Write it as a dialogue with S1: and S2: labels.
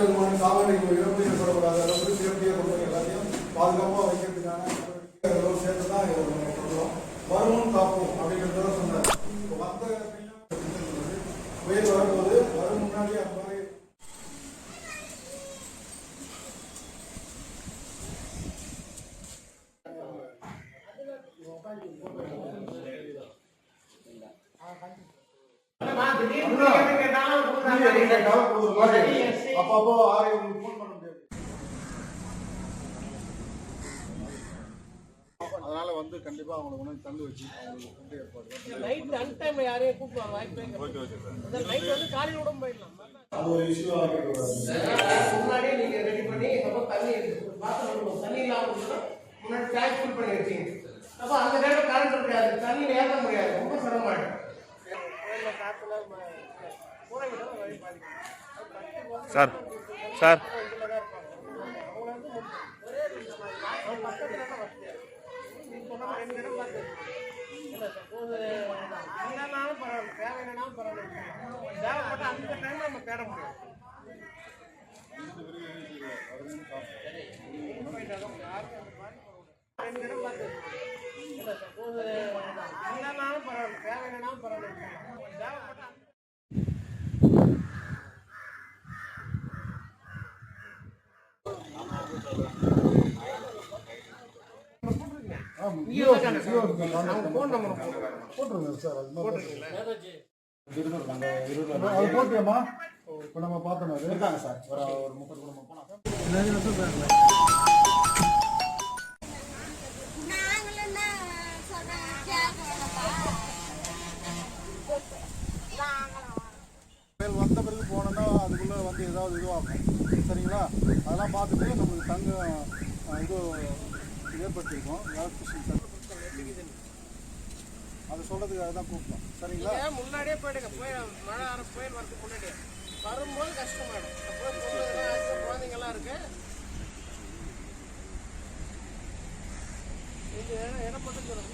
S1: விதமான கால்நடைகள் இழப்பு ஏற்படக்கூடாத அளவுக்கு சேஃப்டியாக கொண்டு எல்லாத்தையும் பாதுகாப்பாக வைக்கிறதுக்கான சேர்த்து தான் கொடுக்குறோம். வருமுன் காப்போம் அப்படிங்கிறத சொன்னார். இப்போ மற்ற புயல் வரும்போது வரும் முன்னாடி அந்த மாதிரி அப்போ ஆரோக்கியம் ஃபோன் பண்ண முடியாது. அதனால வந்து கண்டிப்பா அவங்களை உணவு தந்து வச்சு அவங்களுக்கு ஃபுட் ஏற்பாடு நைட் அன் டைம்ல யாரையும் கூப்பிடுவாங்க வாய்ப்பே இல்லை. நைட் வந்து காலையில விட போயிடலாம். அது ஒரு இஷ்யூ முன்னாடியே நீங்க ரெடி பண்ணி அப்போ தண்ணி பாத்திரம் தண்ணி இல்லாம முன்னாடி டேங்க் ஃபுல் பண்ணி வச்சீங்க. அப்போ அந்த நேரம் கரண்ட் இருக்காது, தண்ணியில் ஏற்ற முடியாது, ரொம்ப சிரமமாயிடும்.
S2: சார் சார்
S1: தேவைப்பட்ட அந்த டைம் நம்ம தேட முடியாது. போட்டியம்மா இப்போ நம்ம பார்த்தோம் இருக்காங்க சார். ஒரு 30 குடும்பம் போனா வந்த பிறகு போனோம்னா அதுக்குள்ளே வந்து ஏதாவது இதுவாகும். சரிங்களா? அதெல்லாம் பார்த்துட்டு நம்மளுக்கு தங்கம் இது ஏற்படுத்தியிருக்கோம். எலக்ட்ரிஷியன் அதை சொல்கிறதுக்காக தான் கூப்பிட்டோம். சரிங்களா? முன்னாடியே போயிடுங்க. மழை புயல் வரதுக்கு முன்னாடி வரும்போது கஷ்டமாயிடும். குழந்தைங்கள்லாம் இருக்கு. இடம் மட்டும் சொல்லுங்க.